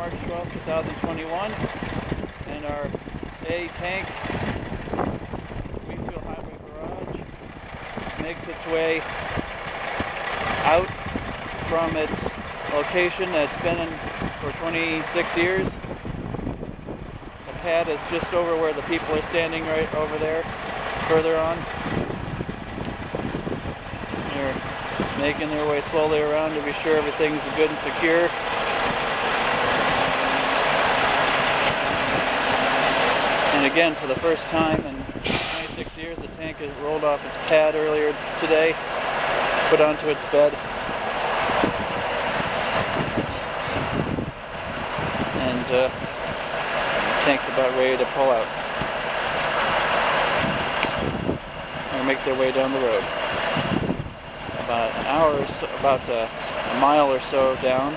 March 12, 2021, and our A tank, Wheatfield Highway Garage, makes its way out from its location that it's been in for 26 years. The pad is just over where the people are standing, right over there, further on. They're making their way slowly around to be sure everything's good and secure. And again, for the first time in 26 years, the tank has rolled off its pad earlier today, put onto its bed, and the tank's about ready to pull out or make their way down the road. About an hour or so, about a mile or so down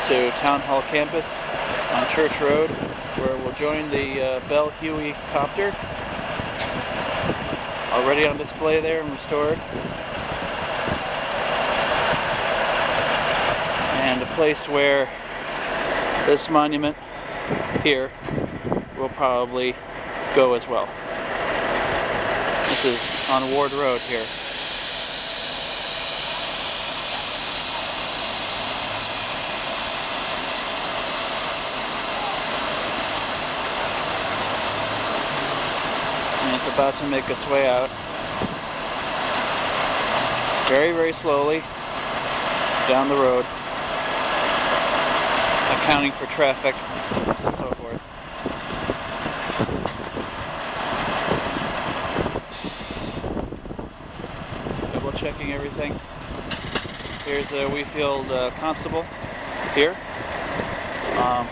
to Town Hall campus on Church Road, where we'll join the Bell Huey copter, already on display there and restored, and a place where this monument here will probably go as well. This is on Ward Road here. And it's about to make its way out very, very slowly down the road, accounting for traffic and so forth. Double checking everything. Here's a Wheatfield constable here.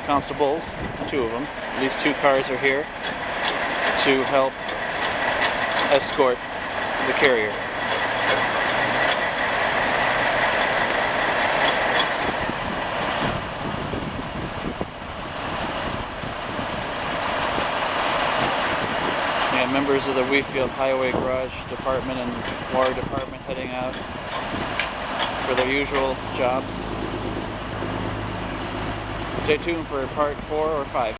Constables, there's two of them. These two cars are here to help escort the carrier. Yeah, members of the Wheatfield Highway Garage Department and Water Department heading out for their usual jobs. Stay tuned for part 4 or 5.